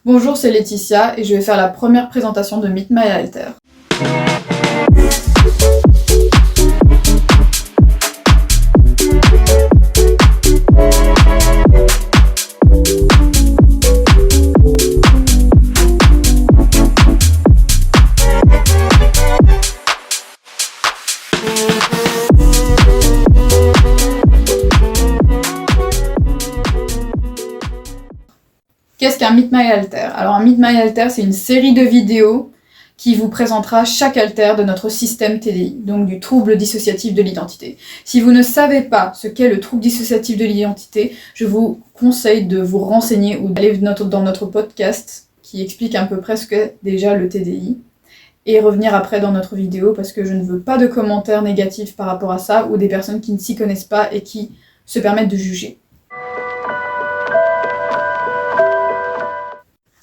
Bonjour, c'est Laetitia et je vais faire la première présentation de Meet My Alter. Qu'est-ce qu'un Meet My Alter? Alors un Meet My Alter, c'est une série de vidéos qui vous présentera chaque alter de notre système TDI, donc du trouble dissociatif de l'identité. Si vous ne savez pas ce qu'est le trouble dissociatif de l'identité, je vous conseille de vous renseigner ou d'aller dans notre podcast qui explique à peu près ce qu'est déjà le TDI et revenir après dans notre vidéo parce que je ne veux pas de commentaires négatifs par rapport à ça ou des personnes qui ne s'y connaissent pas et qui se permettent de juger.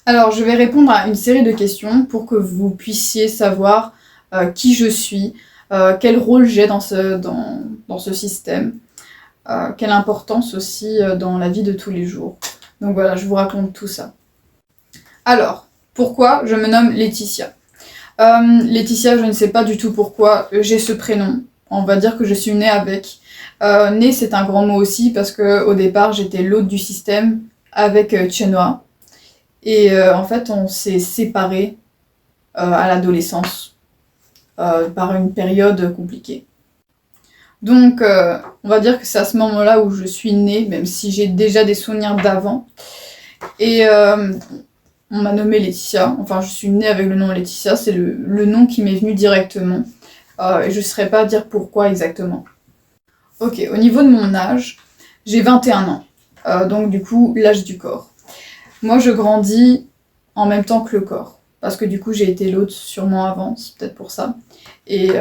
Alors, je vais répondre à une série de questions pour que vous puissiez savoir qui je suis, quel rôle j'ai dans ce système, quelle importance aussi dans la vie de tous les jours. Donc voilà, je vous raconte tout ça. Alors, pourquoi je me nomme Laetitia? Laetitia, je ne sais pas du tout pourquoi j'ai ce prénom. On va dire que je suis née avec. Née, c'est un grand mot aussi parce qu'au départ, j'étais l'hôte du système avec Chenhua. Et en fait, on s'est séparés à l'adolescence par une période compliquée. Donc, on va dire que c'est à ce moment-là où je suis née, même si j'ai déjà des souvenirs d'avant. Et on m'a nommée Laetitia. Enfin, je suis née avec le nom Laetitia. C'est le nom qui m'est venu directement. Et je ne saurais pas dire pourquoi exactement. Ok, au niveau de mon âge, j'ai 21 ans. Donc, du coup, l'âge du corps. Moi, je grandis en même temps que le corps, parce que du coup, j'ai été l'hôte sûrement avant, c'est peut-être pour ça. Et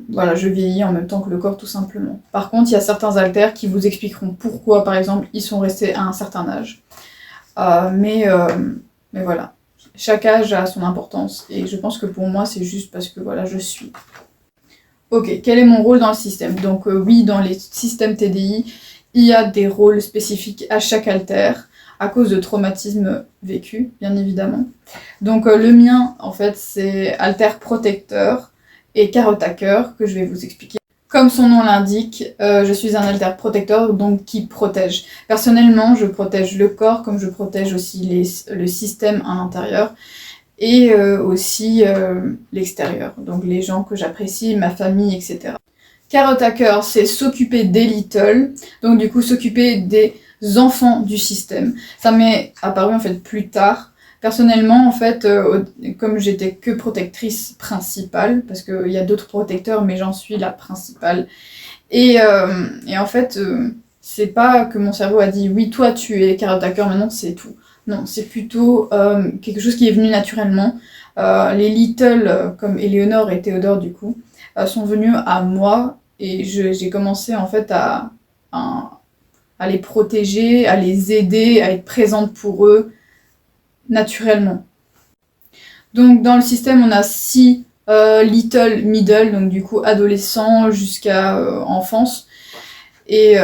voilà, je vieillis en même temps que le corps, tout simplement. Par contre, il y a certains alters qui vous expliqueront pourquoi, par exemple, ils sont restés à un certain âge. Mais voilà, chaque âge a son importance, et je pense que pour moi, c'est juste parce que voilà, je suis. Ok, quel est mon rôle dans le système? Donc oui, dans les systèmes TDI, il y a des rôles spécifiques à chaque alter, à cause de traumatismes vécus, bien évidemment. Donc le mien, en fait, c'est alter protecteur et carottaqueur, que je vais vous expliquer. Comme son nom l'indique, je suis un alter protecteur, donc qui protège. Personnellement, je protège le corps, comme je protège aussi le système à l'intérieur, et aussi l'extérieur, donc les gens que j'apprécie, ma famille, etc. Carottaqueur, c'est s'occuper des little, donc du coup s'occuper des enfants du système. Ça m'est apparu en fait plus tard. Personnellement, en fait, comme j'étais que protectrice principale, parce qu'il y a d'autres protecteurs, mais j'en suis la principale. Et en fait, c'est pas que mon cerveau a dit oui, toi tu es carottaqueur, maintenant c'est tout. Non, c'est plutôt quelque chose qui est venu naturellement. Les little, comme Éléonore et Théodore du coup, sont venus à moi et j'ai commencé en fait à les protéger, à les aider, à être présente pour eux naturellement. Donc dans le système, on a 6 little, middle, donc du coup adolescents jusqu'à enfance. Et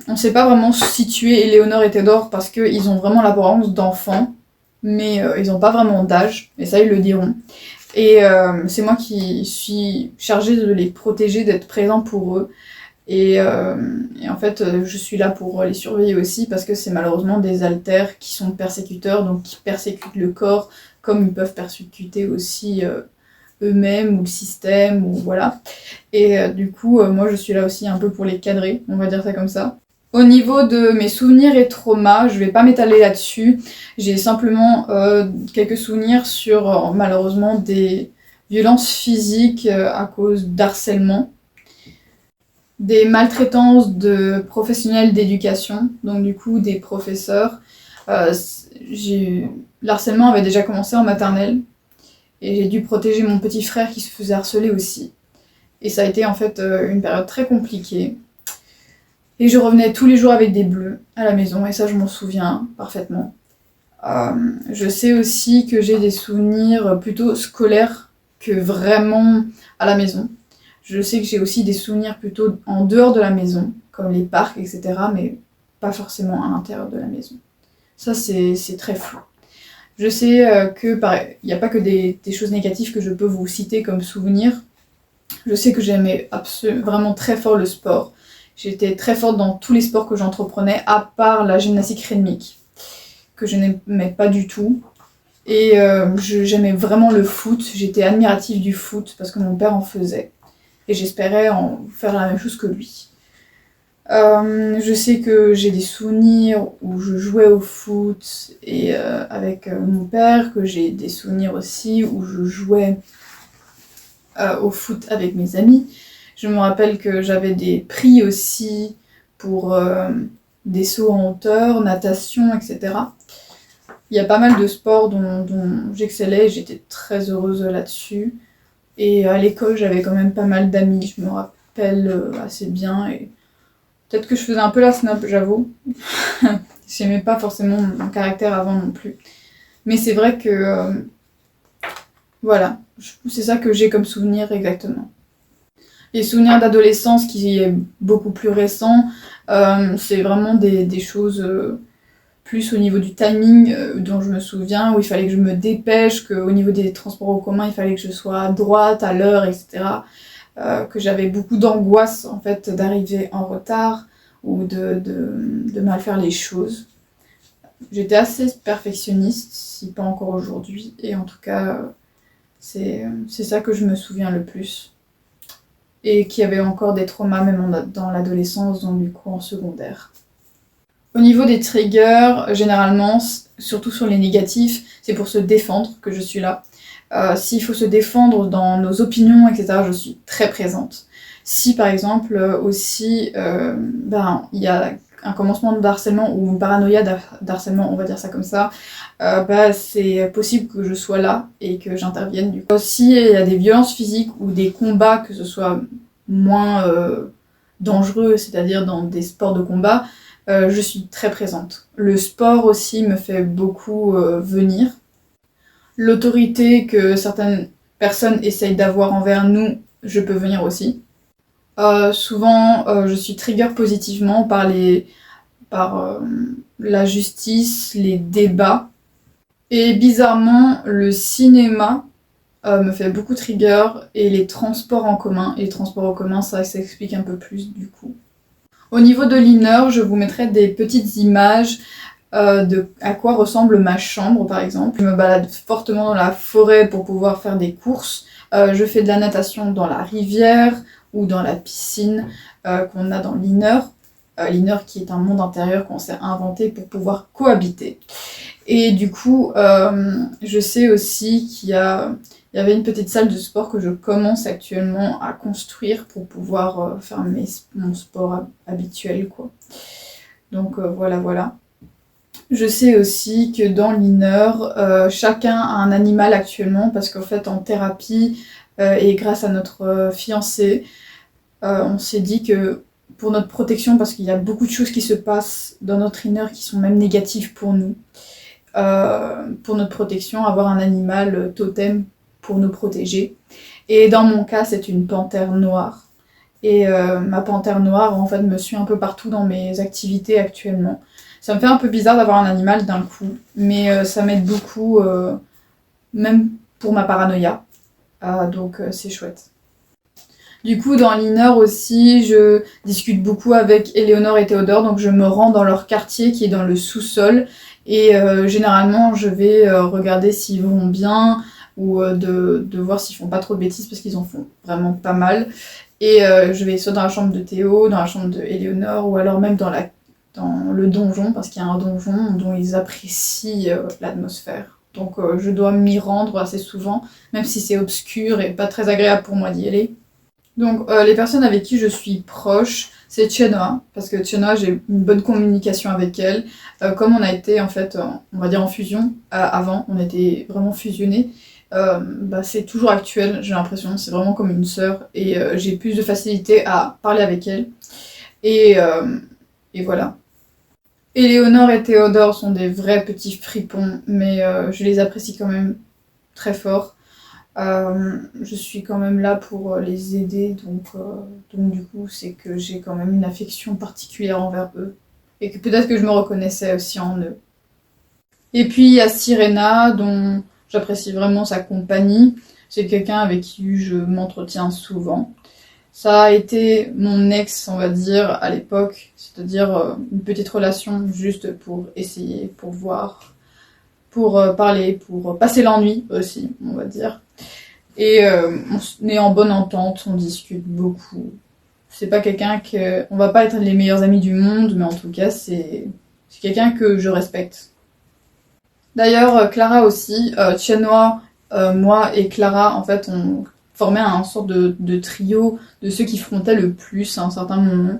on ne sait pas vraiment situer Éléonore et Théodore parce qu'ils ont vraiment l'apparence d'enfants, mais ils n'ont pas vraiment d'âge, et ça ils le diront. Et c'est moi qui suis chargée de les protéger, d'être présent pour eux. Et en fait, je suis là pour les surveiller aussi parce que c'est malheureusement des alters qui sont persécuteurs, donc qui persécutent le corps comme ils peuvent persécuter aussi eux-mêmes ou le système, ou voilà. Et du coup, moi je suis là aussi un peu pour les cadrer, on va dire ça comme ça. Au niveau de mes souvenirs et traumas, je vais pas m'étaler là-dessus. J'ai simplement quelques souvenirs sur malheureusement des violences physiques à cause d'harcèlement. Des maltraitances de professionnels d'éducation, donc du coup des professeurs. L'harcèlement avait déjà commencé en maternelle et j'ai dû protéger mon petit frère qui se faisait harceler aussi. Et ça a été en fait une période très compliquée. Et je revenais tous les jours avec des bleus à la maison et ça je m'en souviens parfaitement. Je sais aussi que j'ai des souvenirs plutôt scolaires que vraiment à la maison. Je sais que j'ai aussi des souvenirs plutôt en dehors de la maison, comme les parcs, etc., mais pas forcément à l'intérieur de la maison. Ça, c'est très flou. Je sais il n'y a pas que des choses négatives que je peux vous citer comme souvenirs. Je sais que j'aimais vraiment très fort le sport. J'étais très forte dans tous les sports que j'entreprenais, à part la gymnastique rythmique, que je n'aimais pas du tout. Et j'aimais vraiment le foot, j'étais admirative du foot parce que mon père en faisait. Et j'espérais en faire la même chose que lui. Je sais que j'ai des souvenirs où je jouais au foot et avec mon père, que j'ai des souvenirs aussi où je jouais au foot avec mes amis. Je me rappelle que j'avais des prix aussi pour des sauts en hauteur, natation, etc. Il y a pas mal de sports dont j'excellais et j'étais très heureuse là-dessus. Et à l'école, j'avais quand même pas mal d'amis, je me rappelle assez bien. Et peut-être que je faisais un peu la snob, j'avoue. J'aimais pas forcément mon caractère avant non plus. Mais c'est vrai que voilà, c'est ça que j'ai comme souvenir exactement. Les souvenirs d'adolescence qui est beaucoup plus récent, c'est vraiment des choses plus au niveau du timing dont je me souviens, où il fallait que je me dépêche, qu'au niveau des transports en commun, il fallait que je sois à droite, à l'heure, etc. Que j'avais beaucoup d'angoisse en fait d'arriver en retard ou de mal faire les choses. J'étais assez perfectionniste, si pas encore aujourd'hui, et en tout cas, c'est ça que je me souviens le plus. Et qu'il y avait encore des traumas même dans l'adolescence, donc du coup en secondaire. Au niveau des triggers, généralement, surtout sur les négatifs, c'est pour se défendre que je suis là. S'il faut se défendre dans nos opinions, etc., je suis très présente. Si par exemple aussi il y a un commencement d'harcèlement ou une paranoïa d'harcèlement, on va dire ça comme ça, c'est possible que je sois là et que j'intervienne du coup. Si il y a des violences physiques ou des combats, que ce soit moins dangereux, c'est-à-dire dans des sports de combat, je suis très présente. Le sport aussi me fait beaucoup venir. L'autorité que certaines personnes essayent d'avoir envers nous, je peux venir aussi. Souvent, je suis trigger positivement par la justice, les débats. Et bizarrement, le cinéma me fait beaucoup trigger et les transports en commun. Et les transports en commun, ça s'explique un peu plus du coup. Au niveau de l'inner, je vous mettrai des petites images de à quoi ressemble ma chambre par exemple. Je me balade fortement dans la forêt pour pouvoir faire des courses. Je fais de la natation dans la rivière ou dans la piscine qu'on a dans l'inner. L'inner qui est un monde intérieur qu'on s'est inventé pour pouvoir cohabiter. Et du coup, je sais aussi qu'il y avait une petite salle de sport que je commence actuellement à construire pour pouvoir faire mon sport habituel, quoi. Donc voilà. Je sais aussi que dans l'inner, chacun a un animal actuellement parce qu'en fait en thérapie et grâce à notre fiancé, on s'est dit que pour notre protection, parce qu'il y a beaucoup de choses qui se passent dans notre inner qui sont même négatives pour nous, pour notre protection, avoir un animal totem pour nous protéger. Et dans mon cas, c'est une panthère noire. Et ma panthère noire, en fait, me suit un peu partout dans mes activités actuellement. Ça me fait un peu bizarre d'avoir un animal d'un coup, mais ça m'aide beaucoup, même pour ma paranoïa. Donc c'est chouette. Du coup, dans l'inner aussi, je discute beaucoup avec Éléonore et Théodore, donc je me rends dans leur quartier qui est dans le sous-sol. Et généralement, je vais regarder s'ils vont bien ou de voir s'ils font pas trop de bêtises parce qu'ils en font vraiment pas mal. Et je vais soit dans la chambre de Théo, dans la chambre de Éléonore ou alors même dans le donjon parce qu'il y a un donjon dont ils apprécient l'atmosphère. Donc je dois m'y rendre assez souvent, même si c'est obscur et pas très agréable pour moi d'y aller. Donc les personnes avec qui je suis proche, c'est Chenoa, parce que Chenoa, j'ai une bonne communication avec elle. Comme on a été en fait, on va dire en fusion, avant, on était vraiment fusionnés, c'est toujours actuel, j'ai l'impression, c'est vraiment comme une sœur, et j'ai plus de facilité à parler avec elle. Et voilà. Éléonore et Théodore sont des vrais petits fripons, mais je les apprécie quand même très fort. Je suis quand même là pour les aider, donc du coup c'est que j'ai quand même une affection particulière envers eux et que peut-être que je me reconnaissais aussi en eux. Et puis il y a Sirena, dont j'apprécie vraiment sa compagnie. C'est quelqu'un avec qui je m'entretiens souvent. Ça a été mon ex, on va dire, à l'époque, c'est-à-dire une petite relation juste pour essayer, pour voir, pour parler, pour passer l'ennui aussi, on va dire. Et on est en bonne entente, on discute beaucoup. C'est pas quelqu'un que... On va pas être les meilleurs amis du monde, mais en tout cas, c'est quelqu'un que je respecte. D'ailleurs, Clara aussi, Tianois, moi et Clara, en fait, on formait un sorte de trio de ceux qui frontaient le plus à un certain moment.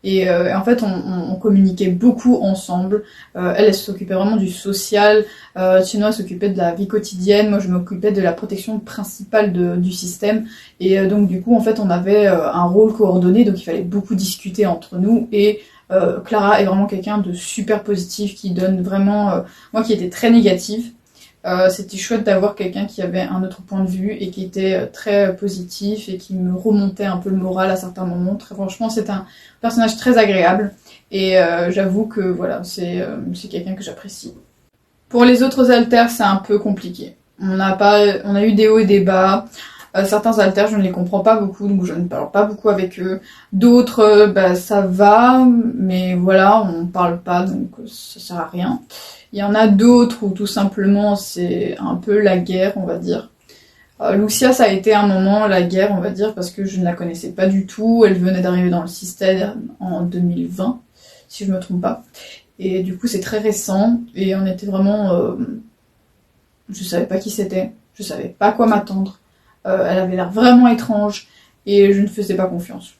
Et en fait, on communiquait beaucoup ensemble. Elle s'occupait vraiment du social. Tianois s'occupait de la vie quotidienne. Moi, je m'occupais de la protection principale du système. Et donc, du coup, en fait, on avait un rôle coordonné. Donc, il fallait beaucoup discuter entre nous. Et Clara est vraiment quelqu'un de super positif qui donne vraiment... moi qui étais très négative, c'était chouette d'avoir quelqu'un qui avait un autre point de vue et qui était très positif et qui me remontait un peu le moral à certains moments. Très franchement, c'est un personnage très agréable et j'avoue que voilà, c'est quelqu'un que j'apprécie. Pour les autres alters, c'est un peu compliqué. On a eu des hauts et des bas. Certains alters, je ne les comprends pas beaucoup, donc je ne parle pas beaucoup avec eux. D'autres, ça va, mais voilà, on parle pas, donc ça sert à rien. Il y en a d'autres où tout simplement c'est un peu la guerre, on va dire. Lucia, ça a été un moment la guerre, on va dire, parce que je ne la connaissais pas du tout. Elle venait d'arriver dans le système en 2020, si je me trompe pas. Et du coup, c'est très récent, et on était vraiment... je savais pas qui c'était, je savais pas à quoi m'attendre. Elle avait l'air vraiment étrange et je ne faisais pas confiance.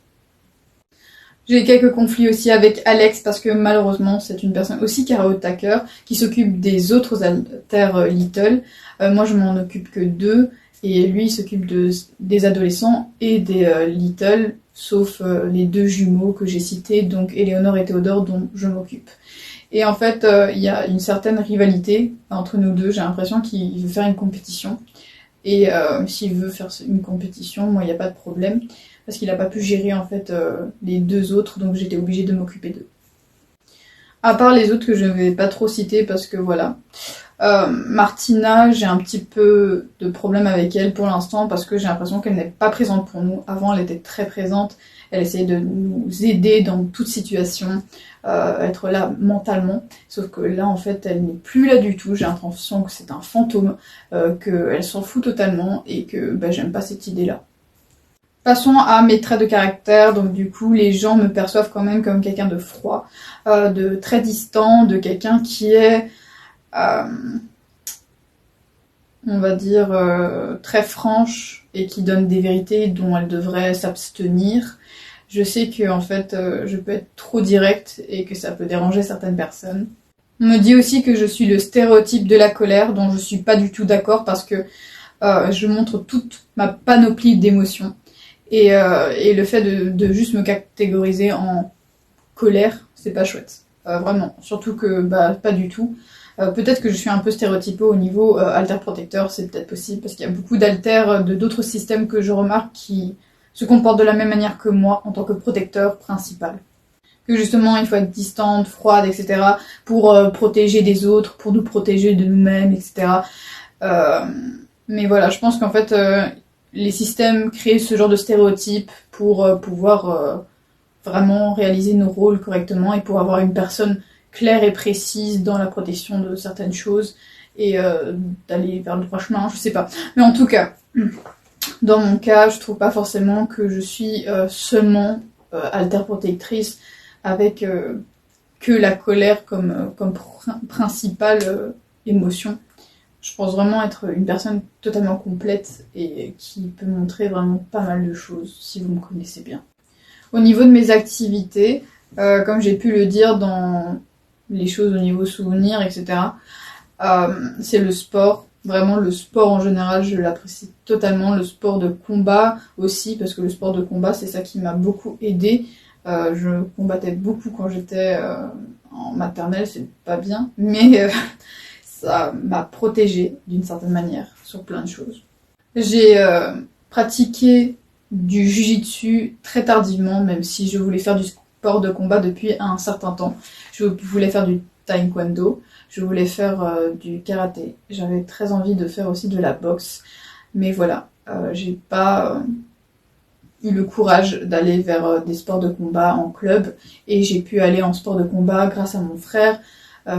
J'ai eu quelques conflits aussi avec Alex parce que malheureusement c'est une personne aussi carré au tacker qui s'occupe des autres alters Little. Moi je m'en occupe que d'eux et lui il s'occupe des adolescents et des Little, sauf les deux jumeaux que j'ai cités, donc Éléonore et Théodore dont je m'occupe. Et en fait il y a une certaine rivalité entre nous deux, j'ai l'impression qu'il veut faire une compétition. Et s'il veut faire une compétition, moi, il n'y a pas de problème. Parce qu'il n'a pas pu gérer, en fait, les deux autres, donc j'étais obligée de m'occuper d'eux. À part les autres que je ne vais pas trop citer, parce que voilà. Martina, j'ai un petit peu de problème avec elle pour l'instant, parce que j'ai l'impression qu'elle n'est pas présente pour nous. Avant, elle était très présente. Elle essayait de nous aider dans toute situation, être là mentalement. Sauf que là, en fait, elle n'est plus là du tout. J'ai l'impression que c'est un fantôme, qu'elle s'en fout totalement et que j'aime pas cette idée-là. Passons à mes traits de caractère. Donc du coup, les gens me perçoivent quand même comme quelqu'un de froid, de très distant, de quelqu'un qui est... on va dire très franche et qui donne des vérités dont elle devrait s'abstenir. Je sais que en fait je peux être trop directe et que ça peut déranger certaines personnes. On me dit aussi que je suis le stéréotype de la colère dont je suis pas du tout d'accord parce que je montre toute ma panoplie d'émotions et le fait de juste me catégoriser en colère, c'est pas chouette. Vraiment, surtout que pas du tout. Peut-être que je suis un peu stéréotypée au niveau alter protecteur, c'est peut-être possible, parce qu'il y a beaucoup d'alters de d'autres systèmes que je remarque qui se comportent de la même manière que moi en tant que protecteur principal. Que justement, il faut être distante, froide, etc. pour protéger des autres, pour nous protéger de nous-mêmes, etc. Mais voilà, je pense qu'en fait, les systèmes créent ce genre de stéréotypes pour pouvoir vraiment réaliser nos rôles correctement et pour avoir une personne claire et précise dans la protection de certaines choses et d'aller vers le droit chemin, je sais pas. Mais en tout cas, dans mon cas, je trouve pas forcément que je suis seulement alter protectrice avec que la colère comme principale émotion. Je pense vraiment être une personne totalement complète et qui peut montrer vraiment pas mal de choses, si vous me connaissez bien. Au niveau de mes activités, comme j'ai pu le dire dans les choses au niveau souvenirs, etc., c'est le sport. Vraiment, le sport en général, je l'apprécie totalement. Le sport de combat aussi, parce que le sport de combat, c'est ça qui m'a beaucoup aidée. Je combattais beaucoup quand j'étais en maternelle, c'est pas bien, mais ça m'a protégée d'une certaine manière sur plein de choses. J'ai pratiqué du jiu-jitsu très tardivement, même si je voulais faire du sport de combat depuis un certain temps. Je voulais faire du taekwondo. je voulais faire du karaté. J'avais très envie de faire aussi de la boxe, mais voilà, j'ai pas eu le courage d'aller vers des sports de combat en club, et j'ai pu aller en sport de combat grâce à mon frère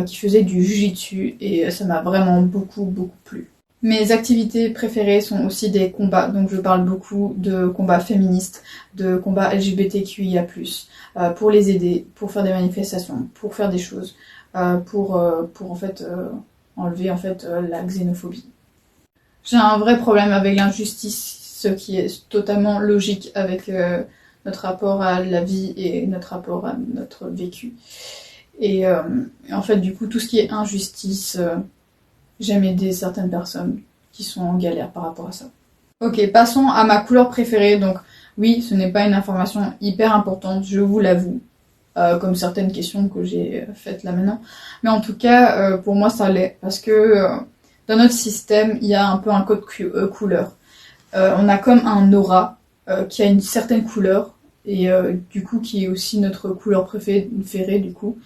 qui faisait du jiu-jitsu, et ça m'a vraiment beaucoup plu. Mes activités préférées sont aussi des combats, donc je parle beaucoup de combats féministes, de combats LGBTQIA+, pour les aider, pour faire des manifestations, pour faire des choses, pour en fait enlever en fait la xénophobie. J'ai un vrai problème avec l'injustice, ce qui est totalement logique avec notre rapport à la vie et notre rapport à notre vécu. Et en fait, du coup, tout ce qui est injustice, j'aime aider certaines personnes qui sont en galère par rapport à ça. Ok, passons à ma couleur préférée. Donc oui, ce n'est pas une information hyper importante, je vous l'avoue, comme certaines questions que j'ai faites là maintenant. Mais en tout cas, pour moi, ça l'est, parce que dans notre système, il y a un peu un code couleur. On a comme un aura qui a une certaine couleur, et du coup qui est aussi notre couleur préférée du coup.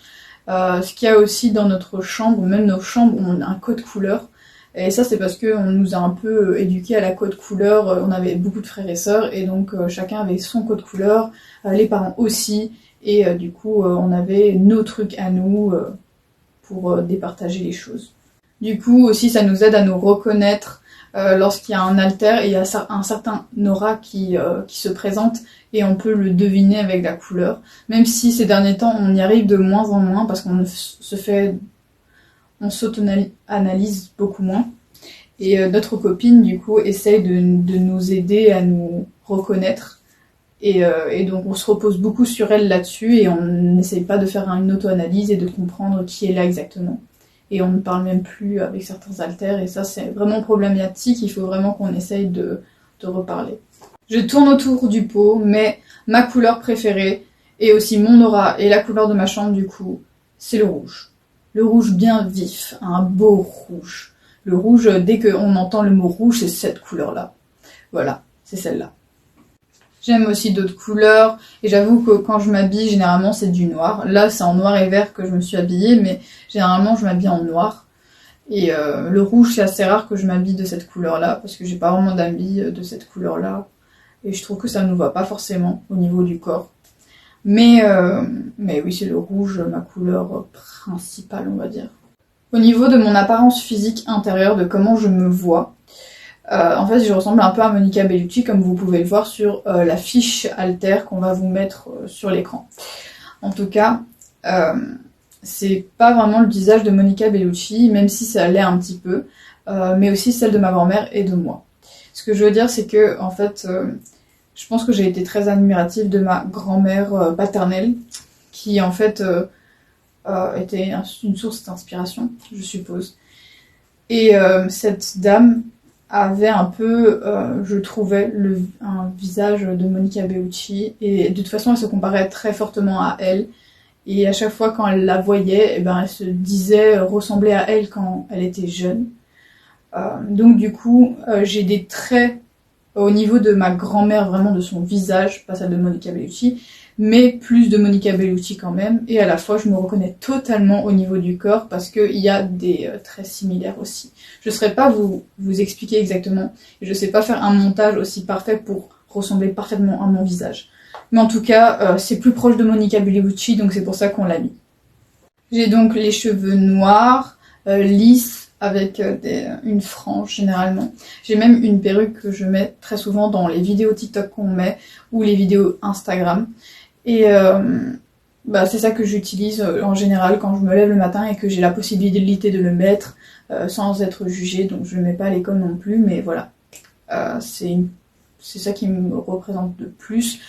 Ce qu'il y a aussi dans notre chambre, même nos chambres ont un code couleur, et ça c'est parce qu'on nous a un peu éduqués à la code couleur. On avait beaucoup de frères et sœurs, et donc chacun avait son code couleur, les parents aussi, et du coup on avait nos trucs à nous pour départager les choses. Du coup aussi ça nous aide à nous reconnaître lorsqu'il y a un alter, et il y a un certain aura qui se présente, et on peut le deviner avec la couleur, même si ces derniers temps on y arrive de moins en moins parce qu'on s'auto-analyse beaucoup moins, et notre copine du coup essaye de nous aider à nous reconnaître, et donc on se repose beaucoup sur elle là-dessus, et on n'essaye pas de faire une auto-analyse et de comprendre qui est là exactement. Et on ne parle même plus avec certains alters, et ça c'est vraiment problématique, il faut vraiment qu'on essaye de reparler. Je tourne autour du pot, mais ma couleur préférée, et aussi mon aura, et la couleur de ma chambre du coup, c'est le rouge. Le rouge bien vif, un beau rouge. Le rouge, dès qu'on entend le mot rouge, c'est cette couleur-là. Voilà, c'est celle-là. J'aime aussi d'autres couleurs, et j'avoue que quand je m'habille, généralement c'est du noir. Là c'est en noir et vert que je me suis habillée, mais généralement je m'habille en noir. Et le rouge, c'est assez rare que je m'habille de cette couleur-là, parce que j'ai pas vraiment d'habits de cette couleur-là. Et je trouve que ça ne nous va pas forcément au niveau du corps. Mais oui, c'est le rouge, ma couleur principale, on va dire. Au niveau de mon apparence physique intérieure, de comment je me vois, en fait, je ressemble un peu à Monica Bellucci, comme vous pouvez le voir sur la fiche alter qu'on va vous mettre sur l'écran. En tout cas, c'est pas vraiment le visage de Monica Bellucci, même si ça l'est un petit peu, mais aussi celle de ma grand-mère et de moi. Ce que je veux dire, c'est que, en fait, je pense que j'ai été très admirative de ma grand-mère paternelle, qui, en fait, était une source d'inspiration, je suppose. Et cette dame avait un peu, je trouvais, un visage de Monica Bellucci, et de toute façon, elle se comparait très fortement à elle. Et à chaque fois, quand elle la voyait, eh ben, elle se disait ressembler à elle quand elle était jeune. Donc du coup, j'ai des traits au niveau de ma grand-mère, vraiment de son visage, pas celle de Monica Bellucci, mais plus de Monica Bellucci quand même, et à la fois je me reconnais totalement au niveau du corps, parce qu'il y a des traits similaires aussi. Je ne saurais pas vous expliquer exactement, et je ne sais pas faire un montage aussi parfait pour ressembler parfaitement à mon visage. Mais en tout cas, c'est plus proche de Monica Bellucci, donc c'est pour ça qu'on l'a mis. J'ai donc les cheveux noirs, lisses, avec une frange généralement. J'ai même une perruque que je mets très souvent dans les vidéos TikTok qu'on met, ou les vidéos Instagram. Et c'est ça que j'utilise en général quand je me lève le matin et que j'ai la possibilité de le mettre sans être jugée. Donc je ne le mets pas à l'école non plus, mais voilà. C'est ça qui me représente de plus.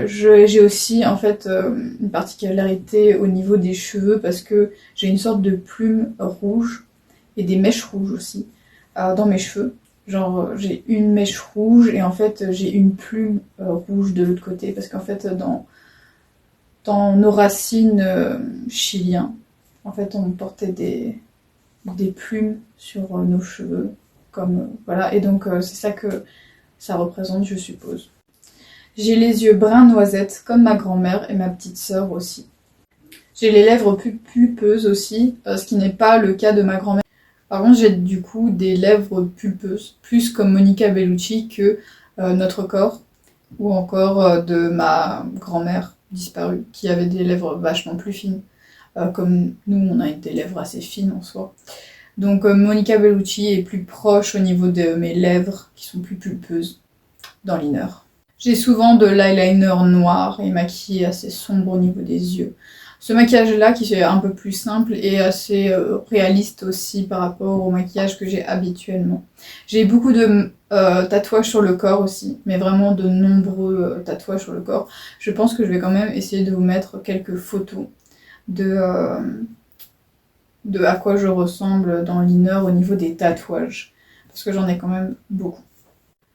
J'ai aussi en fait une particularité au niveau des cheveux, parce que j'ai une sorte de plume rouge et des mèches rouges aussi dans mes cheveux. Genre j'ai une mèche rouge et en fait j'ai une plume rouge de l'autre côté, parce qu'en fait dans nos racines chiliens, en fait on portait des plumes sur nos cheveux, comme voilà, et donc c'est ça que ça représente, je suppose. J'ai les yeux brun noisette comme ma grand-mère et ma petite sœur aussi. J'ai les lèvres plus pulpeuses aussi, ce qui n'est pas le cas de ma grand-mère. Par contre, j'ai du coup des lèvres pulpeuses, plus comme Monica Bellucci que Notre Corps, ou encore de ma grand-mère disparue, qui avait des lèvres vachement plus fines. Comme nous, on a des lèvres assez fines en soi. Donc Monica Bellucci est plus proche au niveau de mes lèvres, qui sont plus pulpeuses, dans l'inner. J'ai souvent de l'eyeliner noir et maquillé assez sombre au niveau des yeux. Ce maquillage-là, qui est un peu plus simple et assez réaliste aussi par rapport au maquillage que j'ai habituellement. J'ai beaucoup de tatouages sur le corps aussi, mais vraiment de nombreux tatouages sur le corps. Je pense que je vais quand même essayer de vous mettre quelques photos de à quoi je ressemble dans l'inner au niveau des tatouages. Parce que j'en ai quand même beaucoup.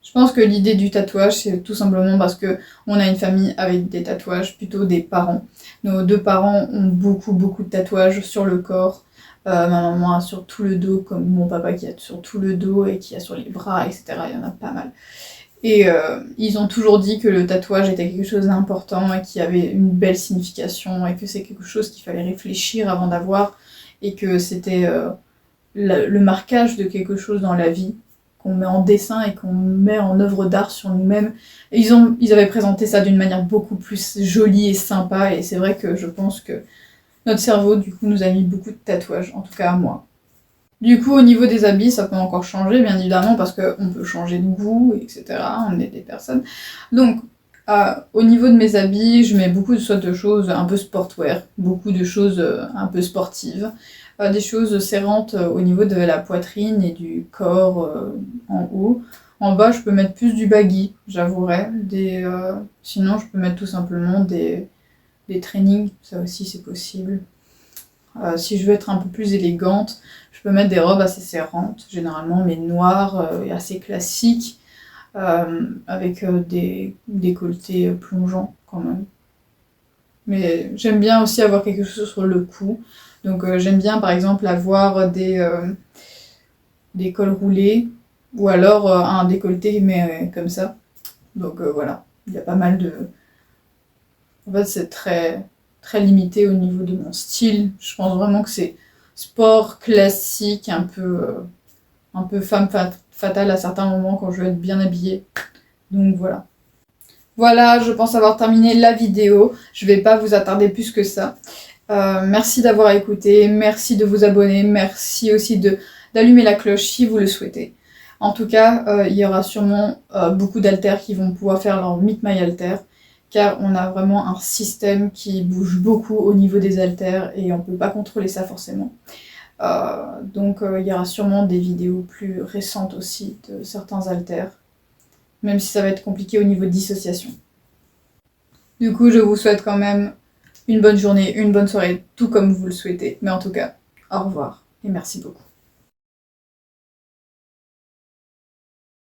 Je pense que l'idée du tatouage, c'est tout simplement parce que on a une famille avec des tatouages, plutôt des parents. Nos deux parents ont beaucoup de tatouages sur le corps. Ma maman a sur tout le dos, comme mon papa qui a sur tout le dos et qui a sur les bras, etc. Il y en a pas mal. Et ils ont toujours dit que le tatouage était quelque chose d'important et qu'il y avait une belle signification et que c'est quelque chose qu'il fallait réfléchir avant d'avoir et que c'était le marquage de quelque chose dans la vie qu'on met en dessin et qu'on met en œuvre d'art sur nous-mêmes. Et ils avaient présenté ça d'une manière beaucoup plus jolie et sympa, et c'est vrai que je pense que notre cerveau, du coup, nous a mis beaucoup de tatouages, en tout cas à moi. Du coup, au niveau des habits, ça peut encore changer, bien évidemment, parce qu'on peut changer de goût, etc. On est des personnes. Donc, au niveau de mes habits, je mets beaucoup de choses un peu sportwear, beaucoup de choses un peu sportives, des choses serrantes au niveau de la poitrine et du corps en haut. En bas, je peux mettre plus du baggy, j'avouerais. Sinon, je peux mettre tout simplement des trainings, ça aussi c'est possible. Si je veux être un peu plus élégante, je peux mettre des robes assez serrantes, généralement mais noires et assez classiques, avec des décolletés plongeants quand même. Mais j'aime bien aussi avoir quelque chose sur le cou. Donc j'aime bien par exemple avoir des cols roulés ou alors un décolleté mais comme ça. Donc voilà, il y a pas mal de... En fait c'est très limité au niveau de mon style. Je pense vraiment que c'est sport classique, un peu femme fatale à certains moments quand je veux être bien habillée. Donc voilà. Voilà, je pense avoir terminé la vidéo. Je vais pas vous attarder plus que ça. Merci d'avoir écouté, merci de vous abonner, merci aussi d'allumer la cloche si vous le souhaitez. En tout cas, il y aura sûrement beaucoup d'haltères qui vont pouvoir faire leur Meet My Halter, car on a vraiment un système qui bouge beaucoup au niveau des haltères et on peut pas contrôler ça forcément. Donc il y aura sûrement des vidéos plus récentes aussi de certains haltères, même si ça va être compliqué au niveau de dissociation. Du coup, je vous souhaite quand même une bonne journée, une bonne soirée, tout comme vous le souhaitez. Mais en tout cas, au revoir et merci beaucoup.